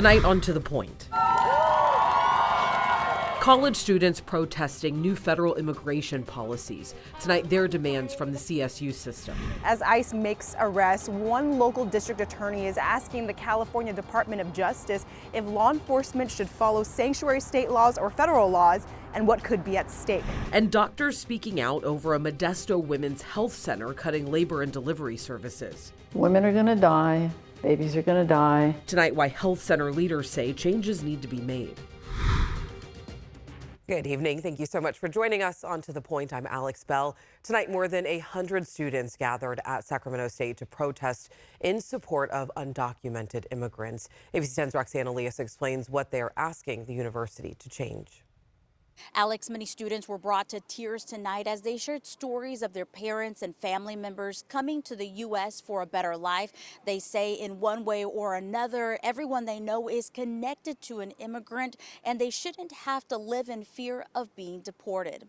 Tonight on To The Point. College students protesting new federal immigration policies. Tonight, their demands from the CSU system. As ICE makes arrests, one local district attorney is asking the California Department of Justice if law enforcement should follow sanctuary state laws or federal laws and what could be at stake. And doctors speaking out over a Modesto Women's Health Center cutting labor and delivery services. Women are going to die. Babies are going to die. Tonight, why health center leaders say changes need to be made. Good evening. Thank you so much for joining us on To The Point. I'm Alex Bell. Tonight, more than 100 students gathered at Sacramento State to protest in support of undocumented immigrants. ABC 10's Roxanne Elias explains what they're asking the university to change. Alex, many students were brought to tears tonight as they shared stories of their parents and family members coming to the U.S. for a better life. They say in one way or another, everyone they know is connected to an immigrant, and they shouldn't have to live in fear of being deported.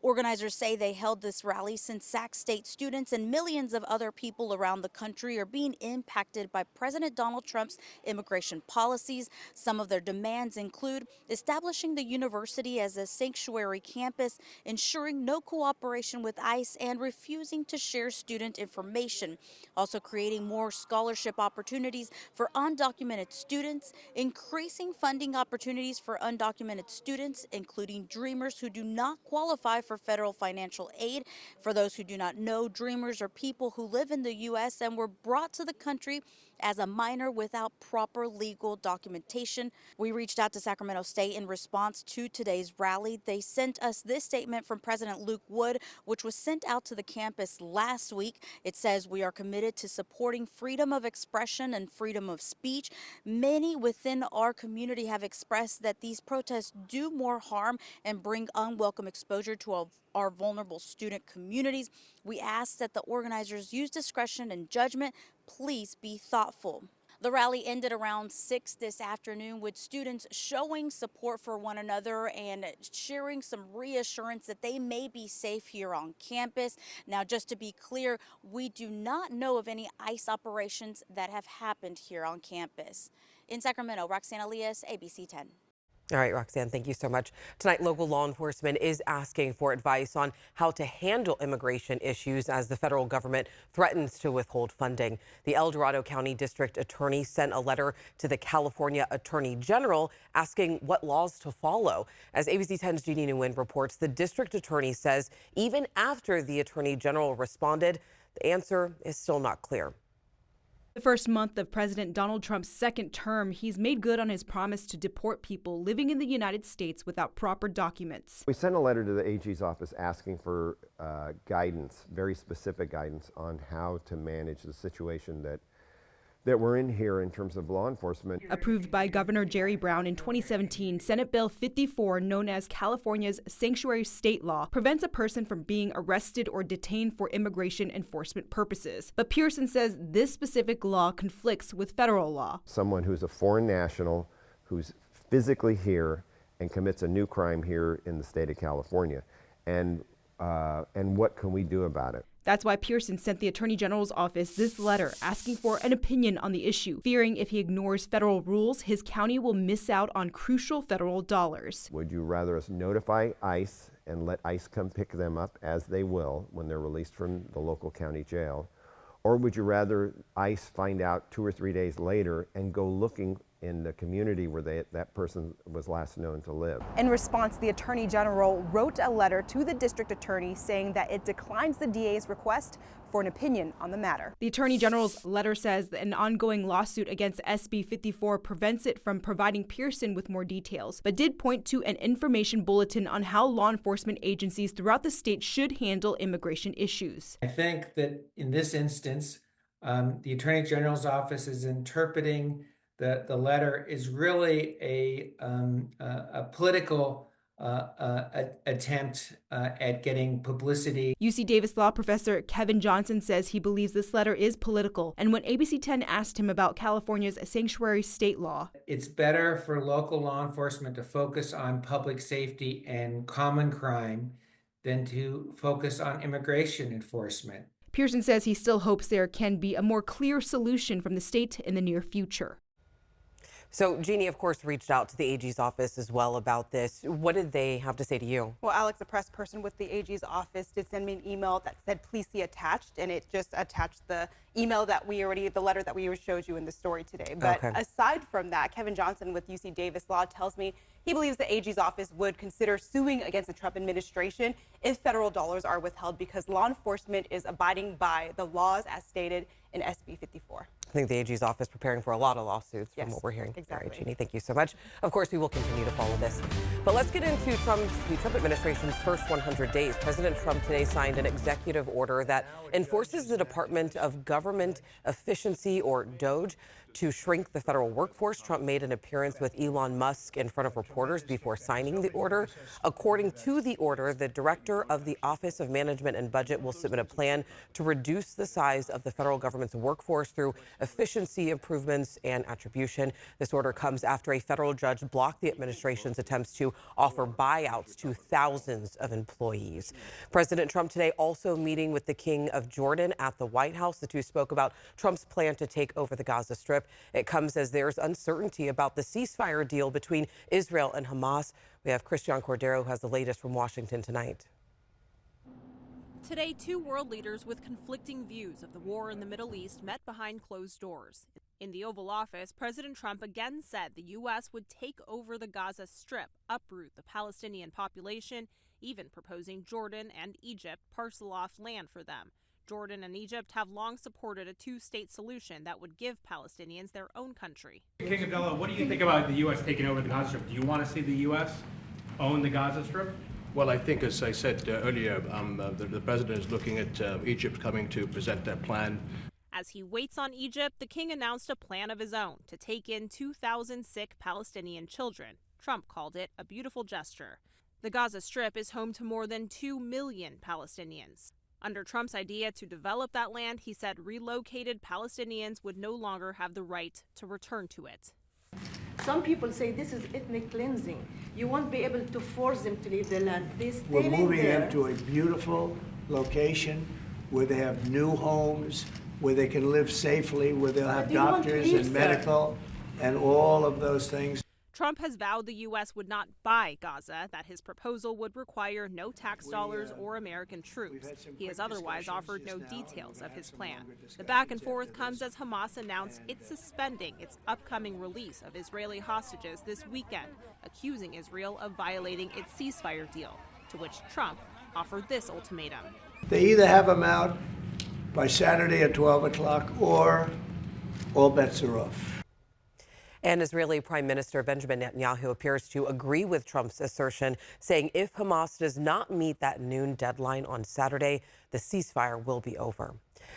Organizers say they held this rally since Sac State students and millions of other people around the country are being impacted by President Donald Trump's immigration policies. Some of their demands include establishing the university as a sanctuary campus, ensuring no cooperation with ICE, and refusing to share student information. Also creating more scholarship opportunities for undocumented students, increasing funding opportunities for undocumented students, including Dreamers who do not qualify for federal financial aid. For those who do not know, Dreamers are people who live in the U.S. and were brought to the country as a minor without proper legal documentation. We reached out to Sacramento State in response to today's rally. They sent us this statement from President Luke Wood, which was sent out to the campus last week. It says, "We are committed to supporting freedom of expression and freedom of speech. Many within our community have expressed that these protests do more harm and bring unwelcome exposure to our vulnerable student communities. We ask that the organizers use discretion and judgment. Please be thoughtful." The rally ended around 6 this afternoon with students showing support for one another and sharing some reassurance that they may be safe here on campus. Now, just to be clear, we do not know of any ICE operations that have happened here on campus. In Sacramento, Roxanne Elias, ABC 10. All right, Roxanne, thank you so much. Tonight, local law enforcement is asking for advice on how to handle immigration issues as the federal government threatens to withhold funding. The El Dorado County District Attorney sent a letter to the California Attorney General asking what laws to follow. As ABC 10's Jeannie Nguyen reports, the district attorney says even after the Attorney General responded, the answer is still not clear. The first month of President Donald Trump's second term, he's made good on his promise to deport people living in the United States without proper documents. We sent a letter to the AG's office asking for guidance, very specific guidance on how to manage the situation that we're in here in terms of law enforcement. Approved by Governor Jerry Brown in 2017, Senate Bill 54, known as California's Sanctuary State Law, prevents a person from being arrested or detained for immigration enforcement purposes. But Pearson says this specific law conflicts with federal law. Someone who's a foreign national, who's physically here and commits a new crime here in the state of California. And what can we do about it? That's why Pearson sent the Attorney General's office this letter asking for an opinion on the issue, fearing if he ignores federal rules, his county will miss out on crucial federal dollars. Would you rather us notify ICE and let ICE come pick them up, as they will when they're released from the local county jail? Or would you rather ICE find out 2 or 3 days later and go looking in the community where that person was last known to live? In response, the Attorney General wrote a letter to the district attorney saying that it declines the DA's request for an opinion on the matter. The Attorney General's letter says that an ongoing lawsuit against SB 54 prevents it from providing Pearson with more details, but did point to an information bulletin on how law enforcement agencies throughout the state should handle immigration issues. I think that in this instance, the Attorney General's office is interpreting the letter is really a political attempt at getting publicity. UC Davis law professor Kevin Johnson says he believes this letter is political. And when ABC 10 asked him about California's sanctuary state law, it's better for local law enforcement to focus on public safety and common crime than to focus on immigration enforcement. Pearson says he still hopes there can be a more clear solution from the state in the near future. So Jeannie, of course, reached out to the AG's office as well about this. What did they have to say to you? Well, Alex, a press person with the AG's office did send me an email that said, please see attached, and it just attached the email that the letter that we showed you in the story today. But aside from that, Kevin Johnson with UC Davis Law tells me he believes the AG's office would consider suing against the Trump administration if federal dollars are withheld because law enforcement is abiding by the laws as stated in SB 54. I think the AG's office preparing for a lot of lawsuits from what we're hearing. Exactly. All right, Jeannie, thank you so much. Of course, we will continue to follow this. But let's get into the Trump administration's first 100 days. President Trump today signed an executive order that enforces the Department of Government Efficiency, or DOGE, to shrink the federal workforce. Trump made an appearance with Elon Musk in front of reporters before signing the order. According to the order, the director of the Office of Management and Budget will submit a plan to reduce the size of the federal government's workforce through efficiency improvements and attribution. This order comes after a federal judge blocked the administration's attempts to offer buyouts to thousands of employees. President Trump today also meeting with the King of Jordan at the White House. The two spoke about Trump's plan to take over the Gaza Strip. It comes as there's uncertainty about the ceasefire deal between Israel and Hamas. We have Christian Cordero who has the latest from Washington tonight. Today, two world leaders with conflicting views of the war in the Middle East met behind closed doors. In the Oval Office, President Trump again said the U.S. would take over the Gaza Strip, uproot the Palestinian population, even proposing Jordan and Egypt parcel off land for them. Jordan and Egypt have long supported a two-state solution that would give Palestinians their own country. King Abdullah, what do you think about the U.S. taking over the Gaza Strip? Do you want to see the U.S. own the Gaza Strip? Well, I think, as I said earlier, the president is looking at Egypt coming to present their plan. As he waits on Egypt, the king announced a plan of his own to take in 2,000 sick Palestinian children. Trump called it a beautiful gesture. The Gaza Strip is home to more than 2 million Palestinians. Under Trump's idea to develop that land, he said relocated Palestinians would no longer have the right to return to it. Some people say this is ethnic cleansing. You won't be able to force them to leave the land. We're moving them to a beautiful location where they have new homes, where they can live safely, where they'll have doctors and medical and all of those things. Trump has vowed the U.S. would not buy Gaza, that his proposal would require no tax dollars or American troops. He has otherwise offered no details of his plan. The back and forth comes as Hamas announced it's suspending its upcoming release of Israeli hostages this weekend, accusing Israel of violating its ceasefire deal, to which Trump offered this ultimatum. They either have them out by Saturday at 12 o'clock or all bets are off. And Israeli Prime Minister Benjamin Netanyahu appears to agree with Trump's assertion, saying if Hamas does not meet that noon deadline on Saturday, the ceasefire will be over.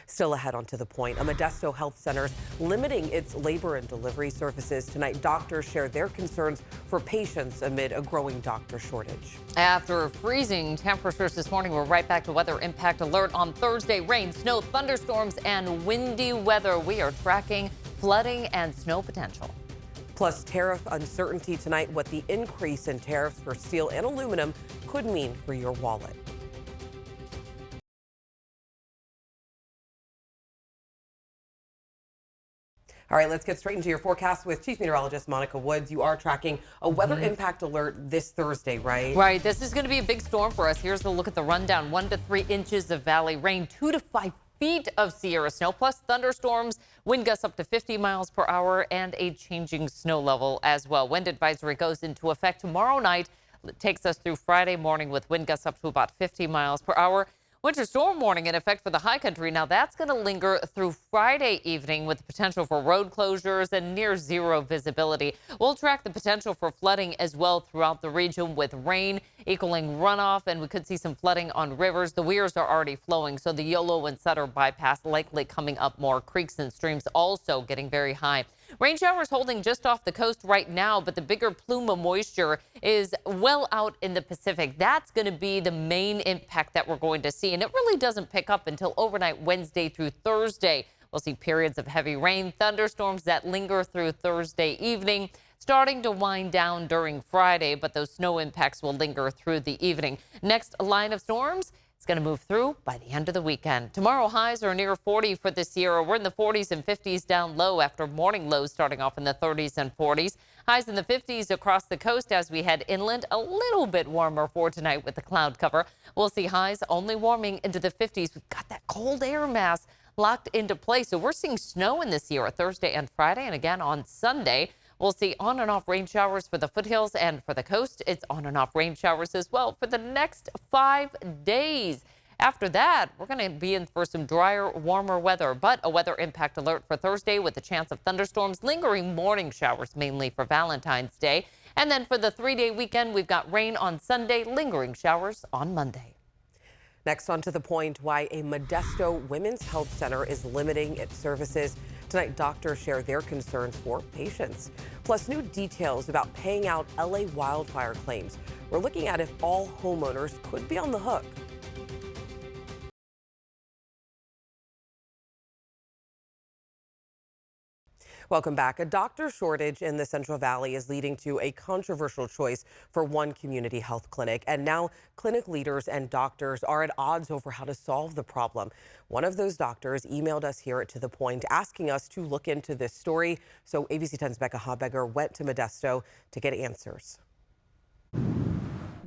Still ahead on To the Point, a Modesto health center limiting its labor and delivery services tonight. Doctors share their concerns for patients amid a growing doctor shortage. After freezing temperatures this morning, we're right back to weather impact alert on Thursday. Rain, snow, thunderstorms, and windy weather. We are tracking flooding and snow potential. Plus, tariff uncertainty tonight, what the increase in tariffs for steel and aluminum could mean for your wallet. All right, let's get straight into your forecast with Chief Meteorologist Monica Woods. You are tracking a weather impact alert this Thursday, right? Right. This is going to be a big storm for us. Here's a look at the rundown. 1 to 3 inches of valley rain, 2 to 5 feet of Sierra snow, plus thunderstorms, wind gusts up to 50 miles per hour, and a changing snow level as well. Wind advisory goes into effect tomorrow night. It takes us through Friday morning with wind gusts up to about 50 miles per hour. Winter storm warning in effect for the high country. Now that's going to linger through Friday evening with the potential for road closures and near zero visibility. We'll track the potential for flooding as well throughout the region with rain equaling runoff, and we could see some flooding on rivers. The weirs are already flowing, so the Yolo and Sutter bypass likely coming up more. Creeks and streams also getting very high. Rain showers holding just off the coast right now, but the bigger plume of moisture is well out in the Pacific. That's going to be the main impact that we're going to see, and it really doesn't pick up until overnight Wednesday through Thursday. We'll see periods of heavy rain, thunderstorms that linger through Thursday evening, starting to wind down during Friday, but those snow impacts will linger through the evening. Next line of storms, it's going to move through by the end of the weekend. Tomorrow, highs are near 40 for this Sierra. We're in the 40s and 50s down low after morning lows starting off in the 30s and 40s. Highs in the 50s across the coast as we head inland. A little bit warmer for tonight with the cloud cover. We'll see highs only warming into the 50s. We've got that cold air mass locked into place. So we're seeing snow in the Sierra Thursday and Friday, and again on Sunday. We'll see on and off rain showers for the foothills, and for the coast, it's on and off rain showers as well for the next 5 days. After that, we're going to be in for some drier, warmer weather, but a weather impact alert for Thursday with a chance of thunderstorms, lingering morning showers mainly for Valentine's Day. And then for the 3-day weekend, we've got rain on Sunday, lingering showers on Monday. Next, on To the Point, why a Modesto Women's Health Center is limiting its services. Tonight, doctors share their concerns for patients. Plus, new details about paying out LA wildfire claims. We're looking at if all homeowners could be on the hook. Welcome back. A doctor shortage in the Central Valley is leading to a controversial choice for one community health clinic. And now clinic leaders and doctors are at odds over how to solve the problem. One of those doctors emailed us here at To the Point asking us to look into this story. So ABC 10's Becca Habegger went to Modesto to get answers.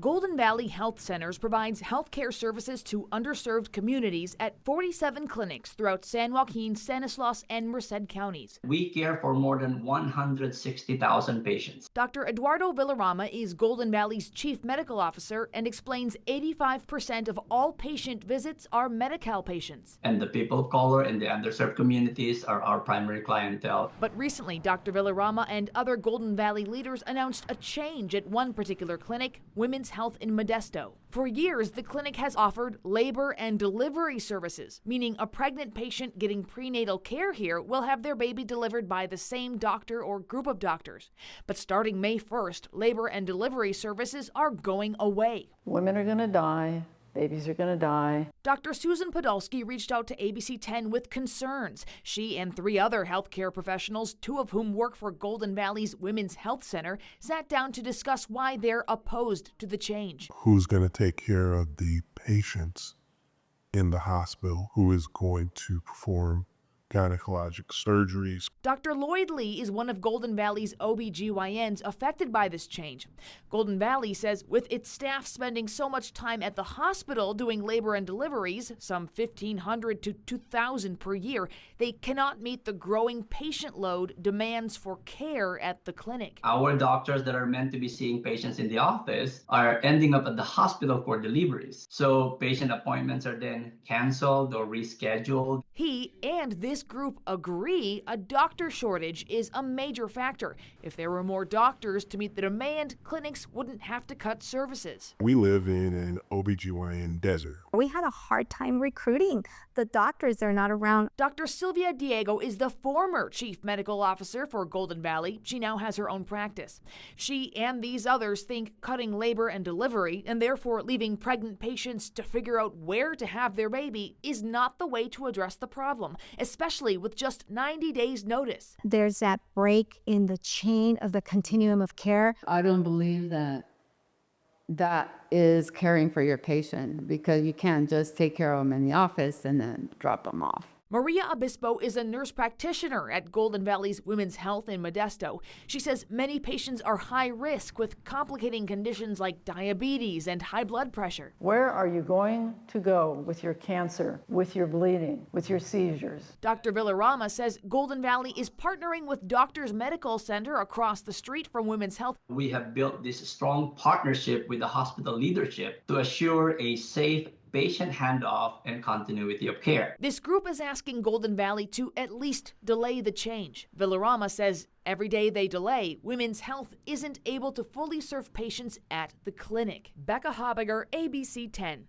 Golden Valley Health Centers provides healthcare services to underserved communities at 47 clinics throughout San Joaquin, Stanislaus, and Merced counties. We care for more than 160,000 patients. Dr. Eduardo Villarama is Golden Valley's chief medical officer and explains 85% of all patient visits are Medi-Cal patients. And the people of color in the underserved communities are our primary clientele. But recently, Dr. Villarama and other Golden Valley leaders announced a change at one particular clinic, Women's Health in Modesto. For years, the clinic has offered labor and delivery services, meaning a pregnant patient getting prenatal care here will have their baby delivered by the same doctor or group of doctors. But starting May 1st, labor and delivery services are going away. Women are going to die. Babies are going to die. Dr. Susan Podolsky reached out to ABC 10 with concerns. She and 3 other healthcare professionals, 2 of whom work for Golden Valley's Women's Health Center, sat down to discuss why they're opposed to the change. Who's going to take care of the patients in the hospital? Who is going to perform gynecologic surgeries? Dr. Lloyd Lee is one of Golden Valley's OBGYNs affected by this change. Golden Valley says with its staff spending so much time at the hospital doing labor and deliveries, some 1,500 to 2,000 per year, they cannot meet the growing patient load demands for care at the clinic. Our doctors that are meant to be seeing patients in the office are ending up at the hospital for deliveries. So patient appointments are then canceled or rescheduled. He and this group agree a doctor shortage is a major factor. If there were more doctors to meet the demand, clinics wouldn't have to cut services. We live in an OBGYN desert. We had a hard time recruiting the doctors. They're not around. Dr. Sylvia Diego is the former chief medical officer for Golden Valley. She now has her own practice. She and these others think cutting labor and delivery, and therefore leaving pregnant patients to figure out where to have their baby, is not the way to address the problem, especially with just 90 days notice. There's that break in the chain of the continuum of care. I don't believe that is caring for your patient, because you can't just take care of them in the office and then drop them off. Maria Obispo is a nurse practitioner at Golden Valley's Women's Health in Modesto. She says many patients are high risk with complicating conditions like diabetes and high blood pressure. Where are you going to go with your cancer, with your bleeding, with your seizures? Dr. Villarama says Golden Valley is partnering with Doctors Medical Center across the street from Women's Health. We have built this strong partnership with the hospital leadership to assure a safe patient handoff and continuity of care. This group is asking Golden Valley to at least delay the change. Villarama says every day they delay, Women's Health isn't able to fully serve patients at the clinic. Becca Habegger, ABC 10.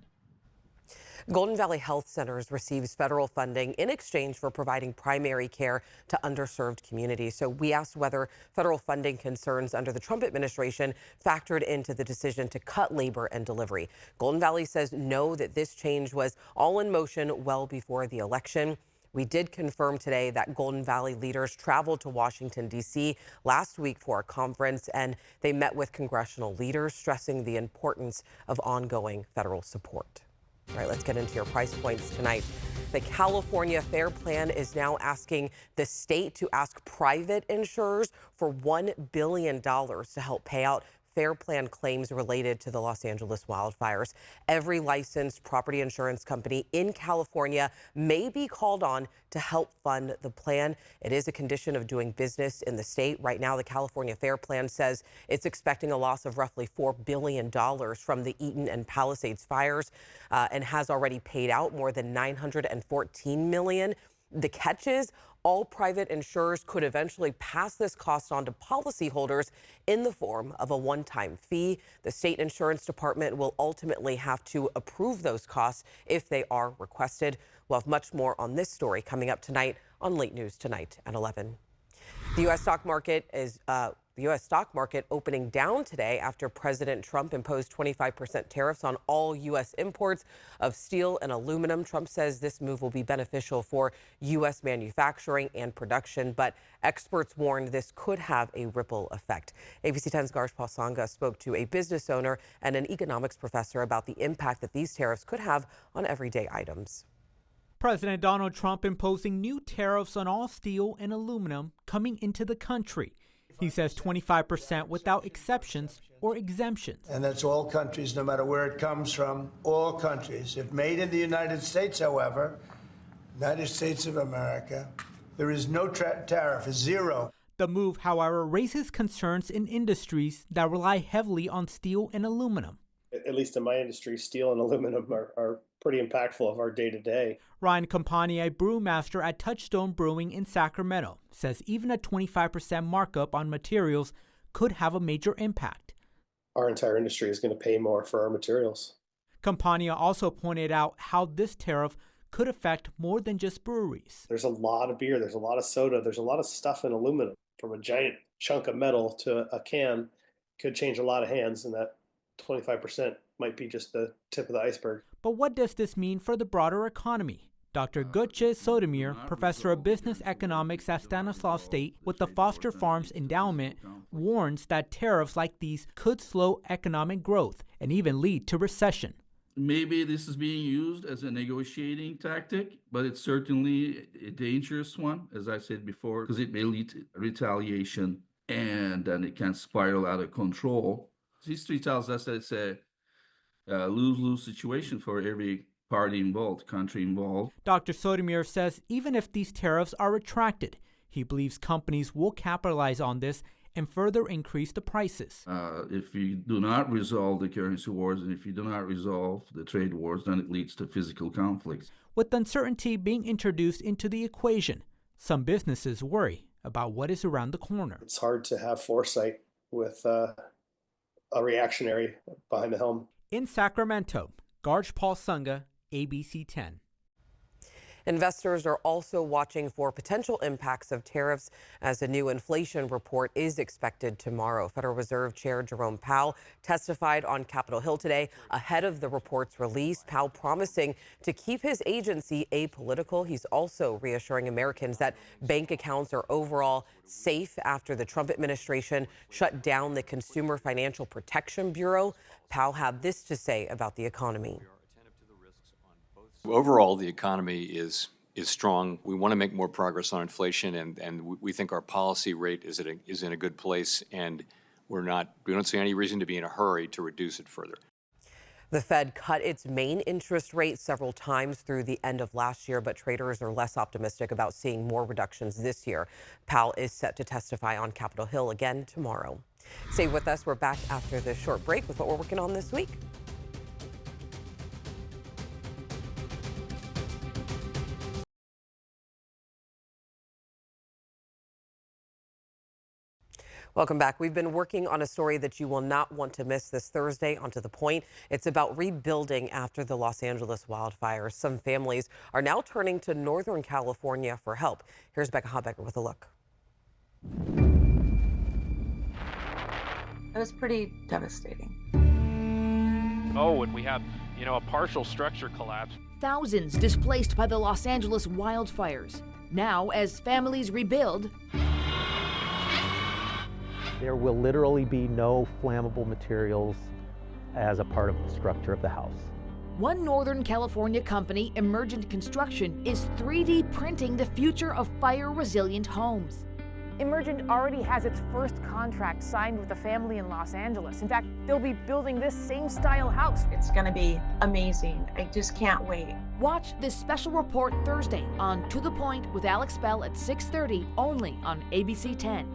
Golden Valley Health Centers receives federal funding in exchange for providing primary care to underserved communities. So we asked whether federal funding concerns under the Trump administration factored into the decision to cut labor and delivery. Golden Valley says no, that this change was all in motion well before the election. We did confirm today that Golden Valley leaders traveled to Washington, D.C. last week for a conference, and they met with congressional leaders, stressing the importance of ongoing federal support. All right, let's get into your price points tonight. The California Fair Plan is now asking the state to ask private insurers for $1 billion to help pay out Fair Plan claims related to the Los Angeles wildfires. Every licensed property insurance company in California may be called on to help fund the plan. It is a condition of doing business in the state. Right now, the California Fair Plan says it's expecting a loss of roughly $4 billion from the Eaton and Palisades fires and has already paid out more than $914 million. The catch is all private insurers could eventually pass this cost on to policyholders in the form of a one-time fee. The state insurance department will ultimately have to approve those costs if they are requested. We'll have much more on this story coming up tonight on Late News Tonight at 11. The U.S. stock market is the U.S. stock market opening down today after President Trump imposed 25% tariffs on all U.S. imports of steel and aluminum. Trump says this move will be beneficial for U.S. manufacturing and production, but experts warned this could have a ripple effect. ABC 10's Garshpal Sangha spoke to a business owner and an economics professor about the impact that these tariffs could have on everyday items. President Donald Trump imposing new tariffs on all steel and aluminum coming into the country. He says 25% without exceptions or exemptions. And that's all countries, no matter where it comes from, all countries. If made in the United States, however, United States of America, there is no tariff, zero. The move, however, raises concerns in industries that rely heavily on steel and aluminum. At least in my industry, steel and aluminum are pretty impactful of our day-to-day. Ryan Campani, a brewmaster at Touchstone Brewing in Sacramento, says even a 25% markup on materials could have a major impact. Our entire industry is going to pay more for our materials. Campania also pointed out how this tariff could affect more than just breweries. There's a lot of beer, there's a lot of soda, there's a lot of stuff in aluminum. From a giant chunk of metal to a can could change a lot of hands, and that 25% might be just the tip of the iceberg. But what does this mean for the broader economy? Dr. Gutche Sotomir, professor of business economics at Stanislaus State with the Foster Farms Endowment, warns that tariffs like these could slow economic growth and even lead to recession. Maybe this is being used as a negotiating tactic, but it's certainly a dangerous one, as I said before, because it may lead to retaliation and then it can spiral out of control. History tells us that it's a lose-lose situation for every party involved, country involved. Dr. Sotomir says even if these tariffs are retracted, he believes companies will capitalize on this and further increase the prices. If you do not resolve the currency wars and if you do not resolve the trade wars, then it leads to physical conflicts. With uncertainty being introduced into the equation, some businesses worry about what is around the corner. It's hard to have foresight with a reactionary behind the helm. In Sacramento, Garshpal Sangha, ABC 10. Investors are also watching for potential impacts of tariffs as a new inflation report is expected tomorrow. Federal Reserve Chair Jerome Powell testified on Capitol Hill today ahead of the report's release. Powell promising to keep his agency apolitical. He's also reassuring Americans that bank accounts are overall safe after the Trump administration shut down the Consumer Financial Protection Bureau. Powell had this to say about the economy. Overall, the economy is strong. We want to make more progress on inflation, and we think our policy rate is in a good place, and we don't see any reason to be in a hurry to reduce it further. The Fed cut its main interest rate several times through the end of last year, but traders are less optimistic about seeing more reductions this year. Powell is set to testify on Capitol Hill again tomorrow. Stay with us. We're back after this short break with what we're working on this week. Welcome back. We've been working on a story that you will not want to miss this Thursday on To The Point. It's about rebuilding after the Los Angeles wildfires. Some families are now turning to Northern California for help. Here's Becca Habecker with a look. It was pretty devastating. Oh, and we have, a partial structure collapse. Thousands displaced by the Los Angeles wildfires. Now, as families rebuild, there will literally be no flammable materials as a part of the structure of the house. One Northern California company, Emergent Construction, is 3D printing the future of fire-resilient homes. Emergent already has its first contract signed with a family in Los Angeles. In fact, they'll be building this same style house. It's going to be amazing. I just can't wait. Watch this special report Thursday on To the Point with Alex Bell at 6:30, only on ABC 10.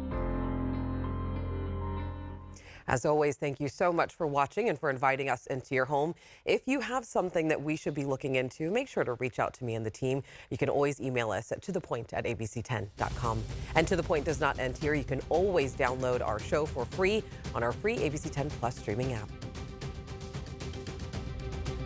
As always, thank you so much for watching and for inviting us into your home. If you have something that we should be looking into, make sure to reach out to me and the team. You can always email us at tothepoint@abc10.com. And To The Point does not end here. You can always download our show for free on our free ABC 10 Plus streaming app.